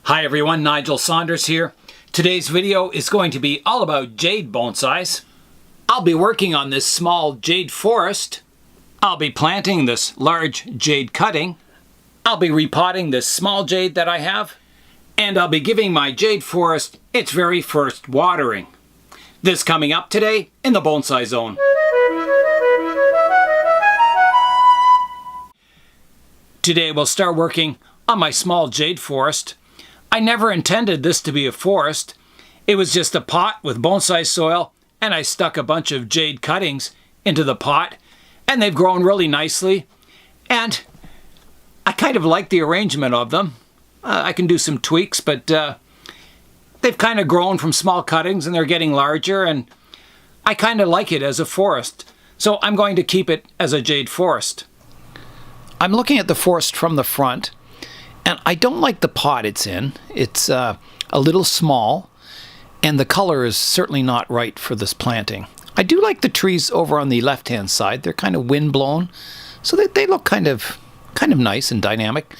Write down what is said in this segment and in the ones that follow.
Hi everyone, Nigel Saunders here. Today's video is going to be all about jade bonsais. I'll be working on this small jade forest. I'll be planting this large jade cutting. I'll be repotting this small jade that I have. And I'll be giving my jade forest its very first watering. This coming up today in the Bonsai Zone. Today we'll start working on my small jade forest. I never intended this to be a forest. It was just a pot with bonsai soil, and I stuck a bunch of jade cuttings into the pot, and they've grown really nicely. And I kind of like the arrangement of them. I can do some tweaks, but they've kind of grown from small cuttings and they're getting larger, and I kind of like it as a forest. So I'm going to keep it as a jade forest. I'm looking at the forest from the front. And I don't like the pot it's in. It's a little small, and the color is certainly not right for this planting. I do like the trees over on the left-hand side. They're kind of wind-blown, so they look kind of nice and dynamic.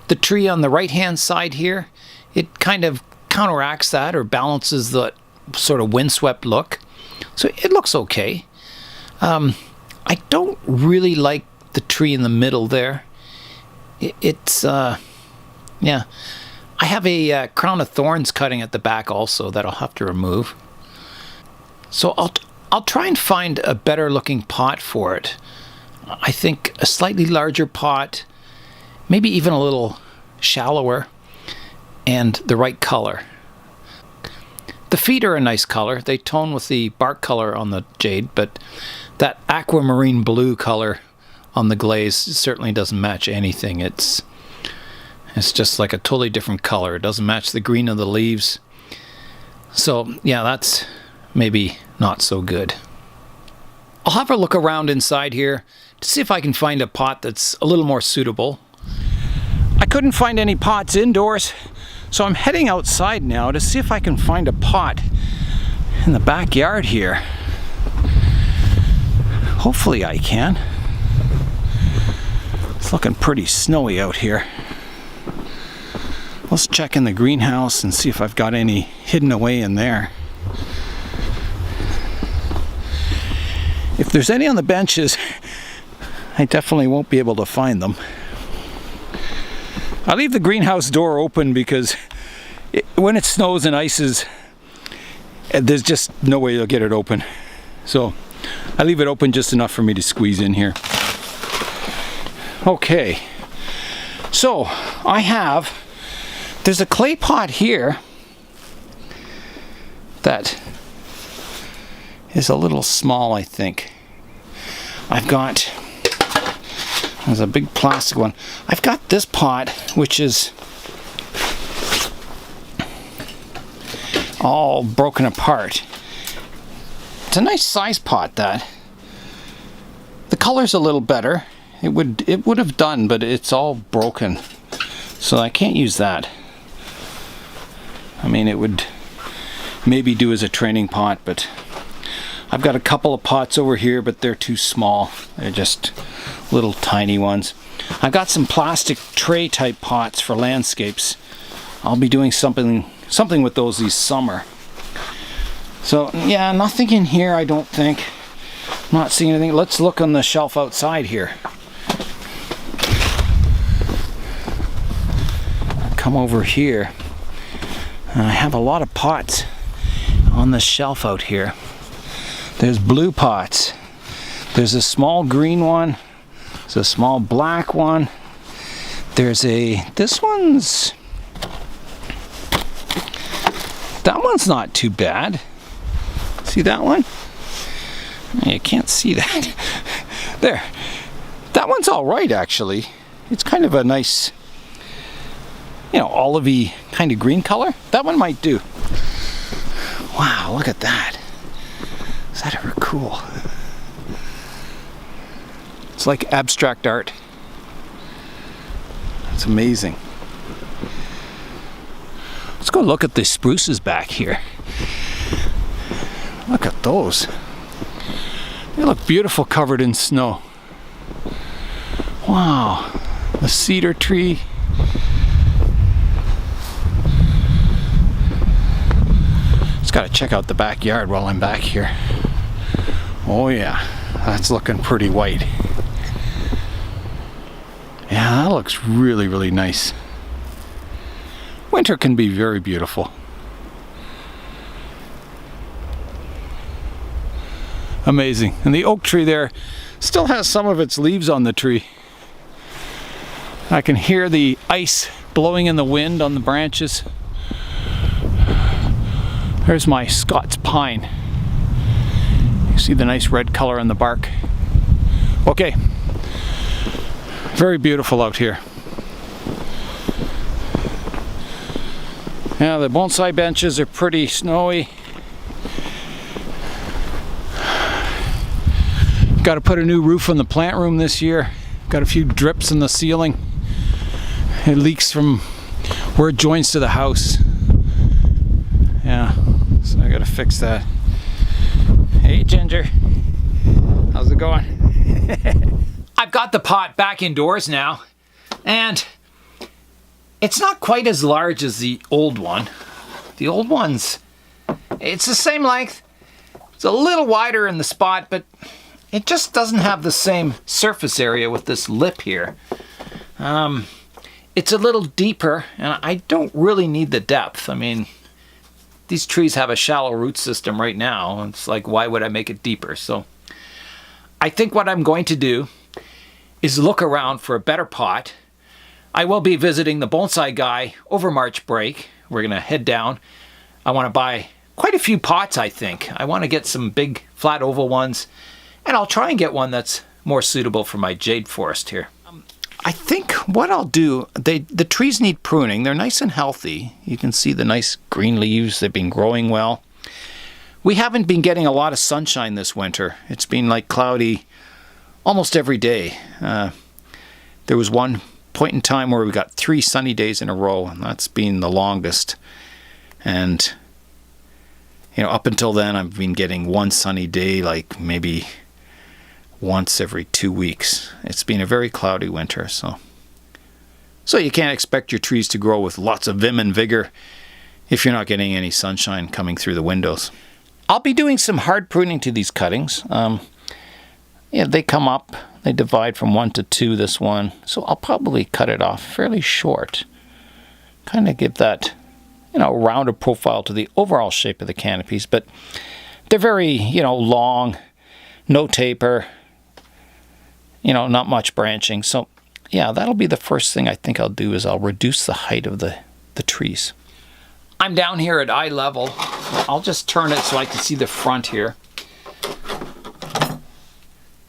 The tree on the right-hand side here, it kind of counteracts that or balances the sort of windswept look. So it looks okay. I don't really like the tree in the middle there. Yeah, I have a crown of thorns cutting at the back also that I'll have to remove. So I'll try and find a better looking pot for it. I think a slightly larger pot, maybe even a little shallower, and the right color. The feet are a nice color. They tone with the bark color on the jade, but that aquamarine blue color on the glaze certainly doesn't match anything. It's just like a totally different color. It doesn't match the green of the leaves. So yeah, that's maybe not so good. I'll have a look around inside here to see if I can find a pot that's a little more suitable. I couldn't find any pots indoors, so I'm heading outside now to see if I can find a pot in the backyard here. Hopefully I can. It's looking pretty snowy out here. Let's check in the greenhouse and see if I've got any hidden away in there. If there's any on the benches, I definitely won't be able to find them. I leave the greenhouse door open because when it snows and ices, there's just no way you'll get it open. So I leave it open just enough for me to squeeze in here. Okay, so there's a clay pot here that is a little small, I think. There's a big plastic one. I've got this pot, which is all broken apart. It's a nice size pot, that. The color's a little better. It would have done, but it's all broken. So I can't use that. I mean, it would maybe do as a training pot, but I've got a couple of pots over here, but they're too small. They're just little tiny ones. I've got some plastic tray type pots for landscapes. I'll be doing something with those this summer. So yeah, nothing in here, I don't think. I'm not seeing anything. Let's look on the shelf outside here. Come over here. I have a lot of pots on the shelf out here. There's blue pots. There's a small green one. There's a small black one. That one's not too bad. See that one? You can't see that. There. That one's all right, actually. It's kind of a nice, olivey kind of green color. That one might do. Wow, look at that. Is that ever cool? It's like abstract art. It's amazing. Let's go look at the spruces back here. Look at those. They look beautiful covered in snow. Wow. The cedar tree. check out the backyard while I'm back here. Oh yeah, that's looking pretty white. Yeah, that looks really, really nice. Winter can be very beautiful. Amazing. And the oak tree there still has some of its leaves on the tree. I can hear the ice blowing in the wind on the branches. There's my Scots pine. You see the nice red color on the bark. Okay. Very beautiful out here. Yeah, the bonsai benches are pretty snowy. Got to put a new roof on the plant room this year. Got a few drips in the ceiling. It leaks from where it joins to the house. Yeah, so I got to fix that. Hey Ginger, how's it going? I've got the pot back indoors now, and it's not quite as large as the old one. The old one's, it's the same length. It's a little wider in the spot, but it just doesn't have the same surface area with this lip here. It's a little deeper, and I don't really need the depth. I mean, these trees have a shallow root system right now. It's like, why would I make it deeper? So I think what I'm going to do is look around for a better pot. I will be visiting the bonsai guy over March break. We're going to head down. I want to buy quite a few pots, I think. I want to get some big flat oval ones, and I'll try and get one that's more suitable for my jade forest here. I think what I'll do, the trees need pruning. They're nice and healthy. You can see the nice green leaves. They've been growing well. We haven't been getting a lot of sunshine this winter. It's been like cloudy almost every day. There was one point in time where we got 3 sunny days in a row, and that's been the longest. And you know, up until then, I've been getting 1 sunny day, like maybe once every 2 weeks. It's been a very cloudy winter, so you can't expect your trees to grow with lots of vim and vigor if you're not getting any sunshine coming through the windows. I'll be doing some hard pruning to these cuttings. Yeah, they come up, they divide from 1 to 2, this one, so I'll probably cut it off fairly short. Kind of give that, you know, rounder profile to the overall shape of the canopies, but they're very, you know, long, no taper, you know, not much branching. So yeah, that'll be the first thing I think I'll do, is I'll reduce the height of the trees. I'm down here at eye level. I'll just turn it so I can see the front here.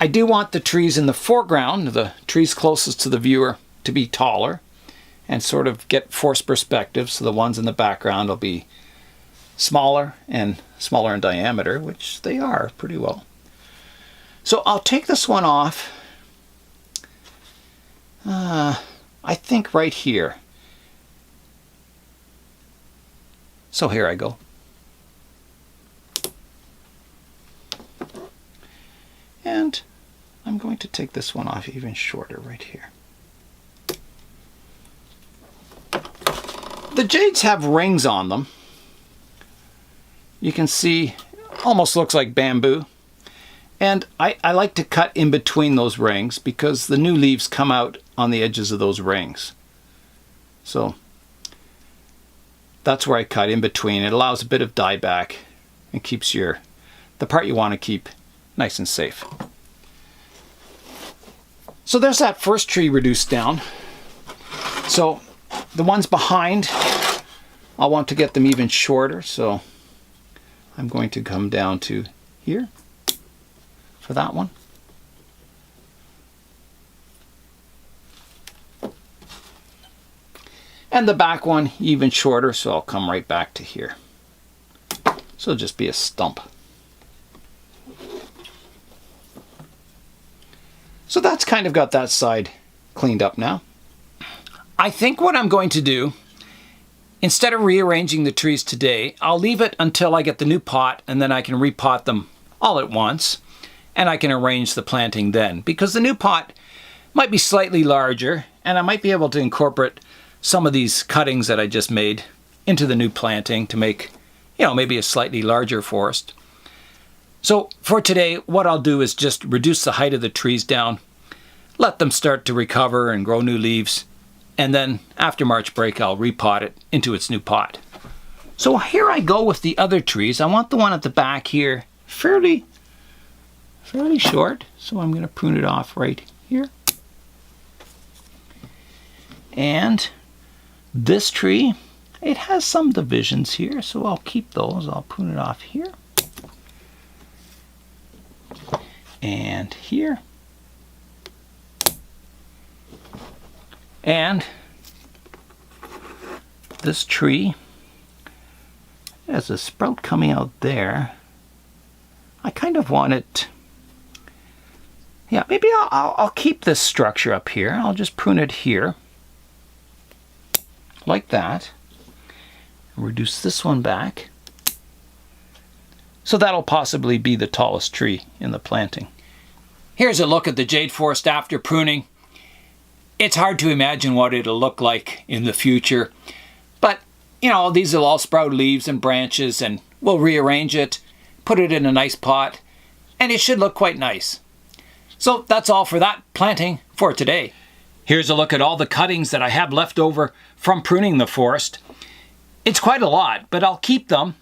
I do want the trees in the foreground, the trees closest to the viewer, to be taller and sort of get forced perspective, so the ones in the background will be smaller in diameter, which they are pretty well. So I'll take this one off, I think right here. So here I go. And I'm going to take this one off even shorter right here. The jades have rings on them. You can see, almost looks like bamboo. And I like to cut in between those rings because the new leaves come out on the edges of those rings. So that's where I cut in between. It allows a bit of dieback and keeps the part you want to keep nice and safe. So there's that first tree reduced down. So the ones behind, I want to get them even shorter, so I'm going to come down to here for that one. And the back one even shorter, so I'll come right back to here. So it'll just be a stump. So that's kind of got that side cleaned up now. I think what I'm going to do, instead of rearranging the trees today, I'll leave it until I get the new pot, and then I can repot them all at once, and I can arrange the planting then, because the new pot might be slightly larger, and I might be able to incorporate some of these cuttings that I just made into the new planting to make, maybe a slightly larger forest. So for today, what I'll do is just reduce the height of the trees down, let them start to recover and grow new leaves, and then after March break, I'll repot it into its new pot. So here I go with the other trees. I want the one at the back here fairly short, so I'm going to prune it off right here. And this tree, it has some divisions here, so I'll keep those. I'll prune it off here. And here. And this tree has a sprout coming out there. I kind of want it, yeah, maybe I'll keep this structure up here. I'll just prune it here, like that. Reduce this one back. So that'll possibly be the tallest tree in the planting. Here's a look at the jade forest after pruning. It's hard to imagine what it'll look like in the future, but these will all sprout leaves and branches, and we'll rearrange it, put it in a nice pot, and it should look quite nice. So that's all for that planting for today. Here's a look at all the cuttings that I have left over from pruning the forest. It's quite a lot, but I'll keep them.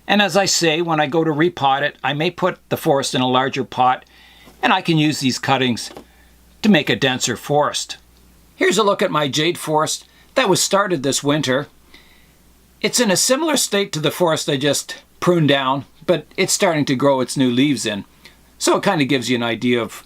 And as I say, when I go to repot it, I may put the forest in a larger pot, and I can use these cuttings to make a denser forest. Here's a look at my jade forest that was started this winter. It's in a similar state to the forest I just pruned down, but it's starting to grow its new leaves in. So it kind of gives you an idea of,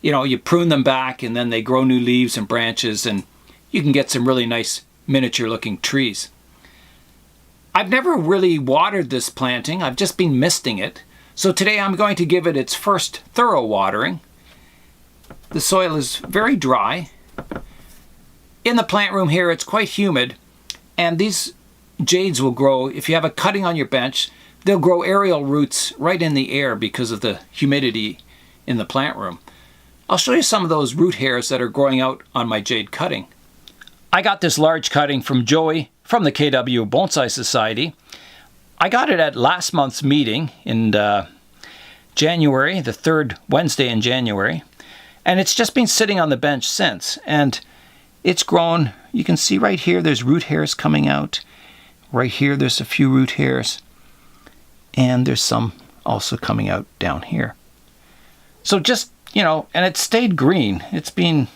you prune them back and then they grow new leaves and branches, and you can get some really nice miniature looking trees. I've never really watered this planting. I've just been misting it. So today I'm going to give it its first thorough watering. The soil is very dry. In the plant room here, it's quite humid, and these jades will grow, if you have a cutting on your bench, they'll grow aerial roots right in the air because of the humidity in the plant room. I'll show you some of those root hairs that are growing out on my jade cutting. I got this large cutting from Joey from the KW Bonsai Society. I got it at last month's meeting in January, the third Wednesday in January, and it's just been sitting on the bench since, and it's grown. You can see right here there's root hairs coming out. Right here there's a few root hairs, and there's some also coming out down here. So just, and it stayed green. It's been,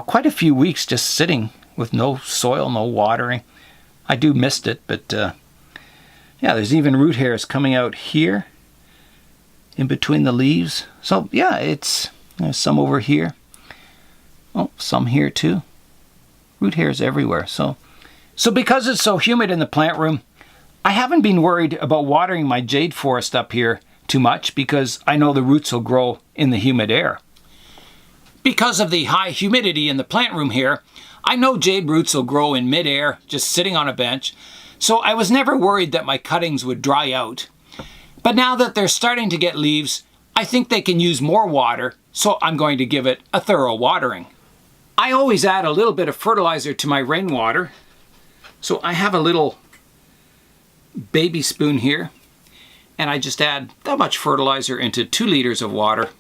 quite a few weeks just sitting with no soil, no watering. I do missed it, but there's even root hairs coming out here in between the leaves. So yeah, there's some over here. Oh, some here too. Root hairs everywhere. So because it's so humid in the plant room, I haven't been worried about watering my jade forest up here too much, because I know the roots will grow in the humid air. Because of the high humidity in the plant room here, I know jade roots will grow in midair, just sitting on a bench, so I was never worried that my cuttings would dry out. But now that they're starting to get leaves, I think they can use more water, so I'm going to give it a thorough watering. I always add a little bit of fertilizer to my rainwater, so I have a little baby spoon here, and I just add that much fertilizer into 2 liters of water.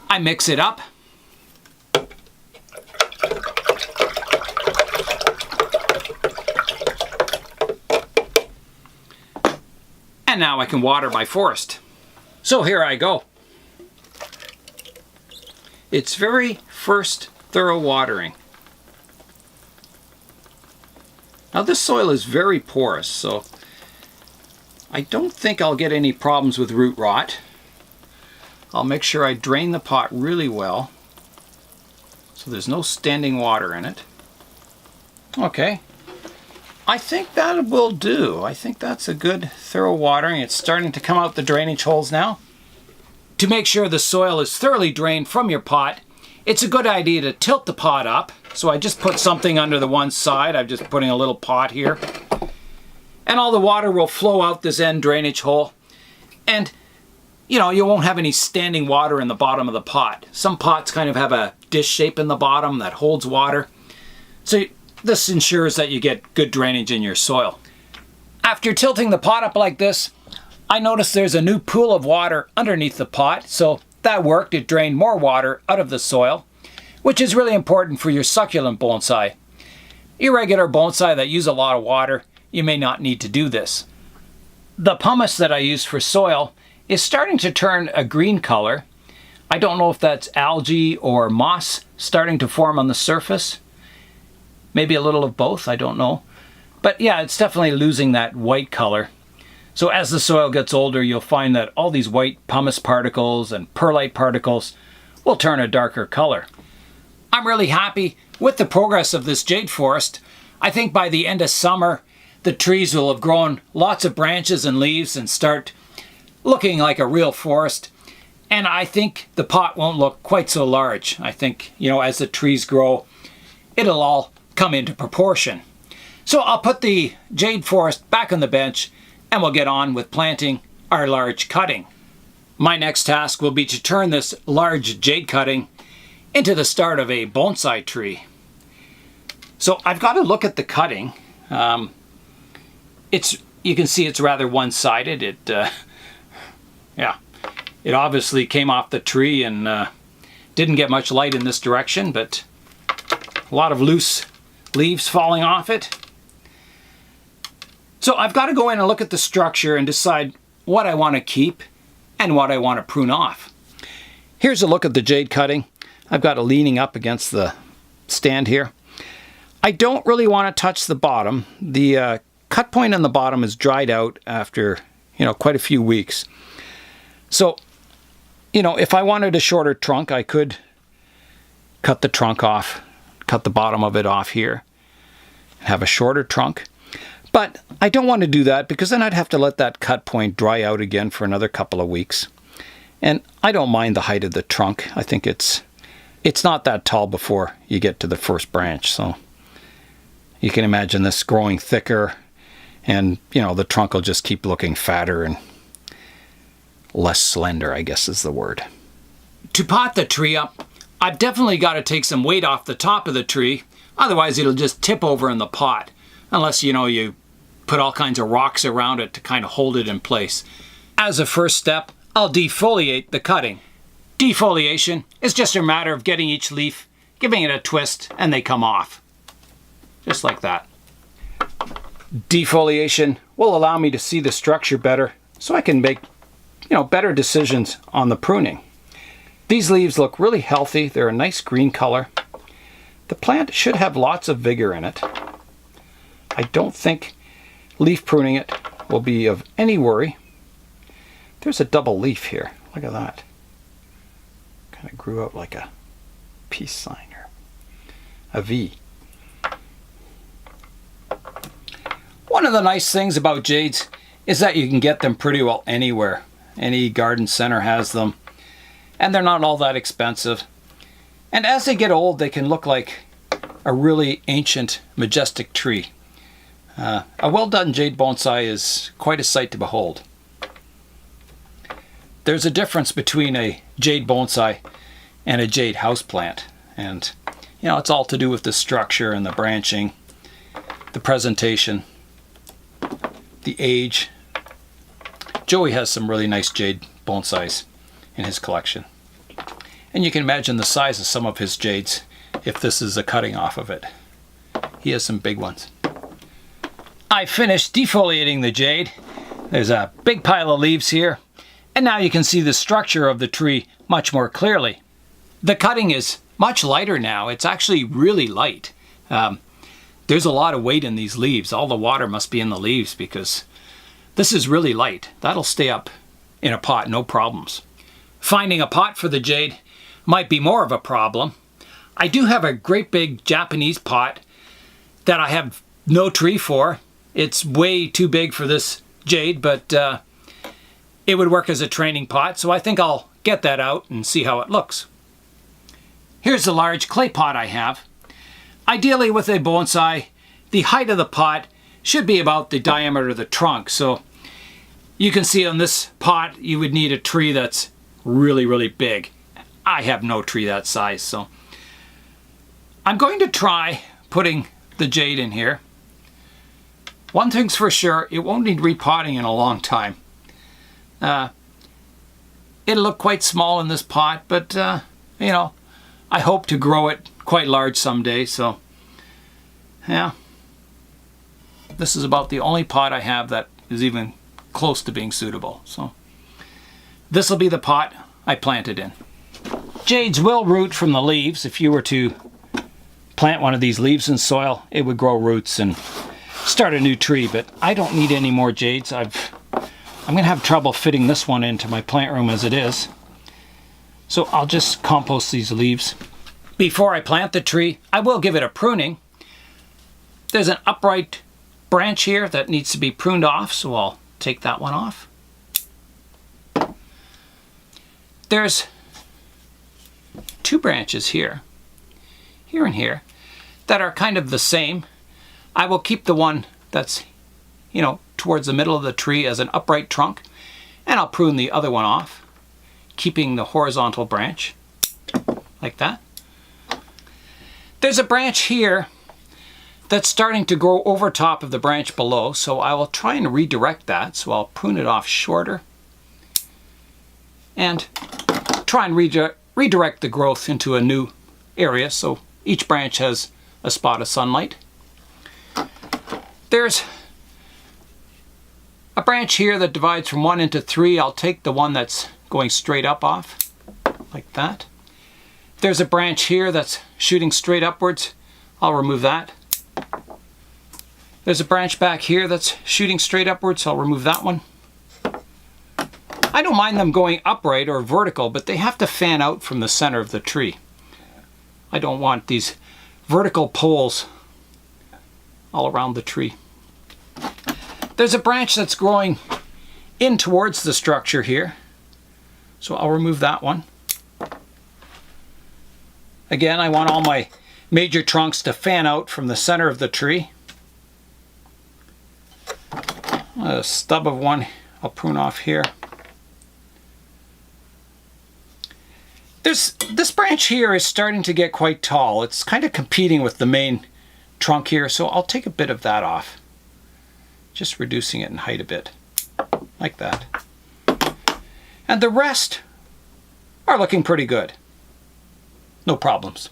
I mix it up. And now I can water my forest. So here I go. It's very first thorough watering. Now this soil is very porous, so I don't think I'll get any problems with root rot. I'll make sure I drain the pot really well so there's no standing water in it. Okay, I think that will do. I think that's a good thorough watering. It's starting to come out the drainage holes now. To make sure the soil is thoroughly drained from your pot, it's a good idea to tilt the pot up. So I just put something under the one side. I'm just putting a little pot here. And all the water will flow out this end drainage hole. And you won't have any standing water in the bottom of the pot. Some pots kind of have a dish shape in the bottom that holds water. So This ensures that you get good drainage in your soil. After tilting the pot up like this, I noticed there's a new pool of water underneath the pot, so that worked. It drained more water out of the soil, which is really important for your succulent bonsai. Irregular bonsai that use a lot of water, you may not need to do this. The pumice that I use for soil is starting to turn a green color. I don't know if that's algae or moss starting to form on the surface. Maybe a little of both, I don't know. But yeah, it's definitely losing that white color. So as the soil gets older, you'll find that all these white pumice particles and perlite particles will turn a darker color. I'm really happy with the progress of this jade forest. I think by the end of summer, the trees will have grown lots of branches and leaves and start looking like a real forest. And I think the pot won't look quite so large. I think, as the trees grow, it'll all come into proportion. So I'll put the jade forest back on the bench and we'll get on with planting our large cutting. My next task will be to turn this large jade cutting into the start of a bonsai tree. So I've got to look at the cutting. You can see it's rather one-sided. It obviously came off the tree and didn't get much light in this direction, but a lot of loose leaves falling off it. So I've got to go in and look at the structure and decide what I want to keep and what I want to prune off. Here's a look at the jade cutting. I've got it leaning up against the stand here. I don't really want to touch the bottom. The cut point on the bottom is dried out after, quite a few weeks. So, if I wanted a shorter trunk, I could cut the trunk off, cut the bottom of it off here, have a shorter trunk. But I don't want to do that because then I'd have to let that cut point dry out again for another couple of weeks. And I don't mind the height of the trunk. I think it's not that tall before you get to the first branch. So you can imagine this growing thicker and, the trunk will just keep looking fatter and less slender, I guess is the word. To pot the tree up, I've definitely got to take some weight off the top of the tree. Otherwise, it'll just tip over in the pot. Unless, you put all kinds of rocks around it to kind of hold it in place. As a first step, I'll defoliate the cutting. Defoliation is just a matter of getting each leaf, giving it a twist, and they come off. Just like that. Defoliation will allow me to see the structure better so I can make, better decisions on the pruning. These leaves look really healthy. They're a nice green color. The plant should have lots of vigor in it. I don't think leaf pruning it will be of any worry. There's a double leaf here. Look at that. Kind of grew out like a peace sign or a V. One of the nice things about jades is that you can get them pretty well anywhere. Any garden center has them. And they're not all that expensive. And as they get old, they can look like a really ancient, majestic tree. A well-done jade bonsai is quite a sight to behold. There's a difference between a jade bonsai and a jade houseplant. And, it's all to do with the structure and the branching, the presentation, the age. Joey has some really nice jade bonsais in his collection. And you can imagine the size of some of his jades if this is a cutting off of it. He has some big ones. I finished defoliating the jade. There's a big pile of leaves here. And now you can see the structure of the tree much more clearly. The cutting is much lighter now. It's actually really light. There's a lot of weight in these leaves. All the water must be in the leaves because this is really light. That'll stay up in a pot, no problems. Finding a pot for the jade might be more of a problem. I do have a great big Japanese pot that I have no tree for. It's way too big for this jade, but it would work as a training pot, so I think I'll get that out and see how it looks. Here's the large clay pot I have. Ideally with a bonsai, the height of the pot should be about the diameter of the trunk. So you can see on this pot, you would need a tree that's really, really big. I have no tree that size, so I'm going to try putting the jade in here. One thing's for sure, it won't need repotting in a long time. It'll look quite small in this pot, but you know, I hope to grow it quite large someday, so yeah. This is about the only pot I have that is even close to being suitable. So this will be the pot I plant it in. Jades will root from the leaves. If you were to plant one of these leaves in soil, it would grow roots and start a new tree, but I don't need any more jades. I'm going to have trouble fitting this one into my plant room as it is. So I'll just compost these leaves. Before I plant the tree, I will give it a pruning. There's an upright branch here that needs to be pruned off, so I'll take that one off. There's two branches here and here, that are kind of the same. I will keep the one that's, you know, towards the middle of the tree as an upright trunk, and I'll prune the other one off, keeping the horizontal branch, like that. There's a branch here that's starting to grow over top of the branch below, so I will try and redirect that. So I'll prune it off shorter and try and redirect the growth into a new area so each branch has a spot of sunlight. There's a branch here that divides from 1 into 3. I'll take the one that's going straight up off, like that. There's a branch here that's shooting straight upwards. I'll remove that. There's a branch back here that's shooting straight upwards, so I'll remove that one. I don't mind them going upright or vertical, but they have to fan out from the center of the tree. I don't want these vertical poles all around the tree. There's a branch that's growing in towards the structure here, so I'll remove that one. Again, I want all my major trunks to fan out from the center of the tree. A stub of one I'll prune off here. This branch here is starting to get quite tall. It's kind of competing with the main trunk here, so I'll take a bit of that off. Just reducing it in height a bit, like that. And the rest are looking pretty good. No problems.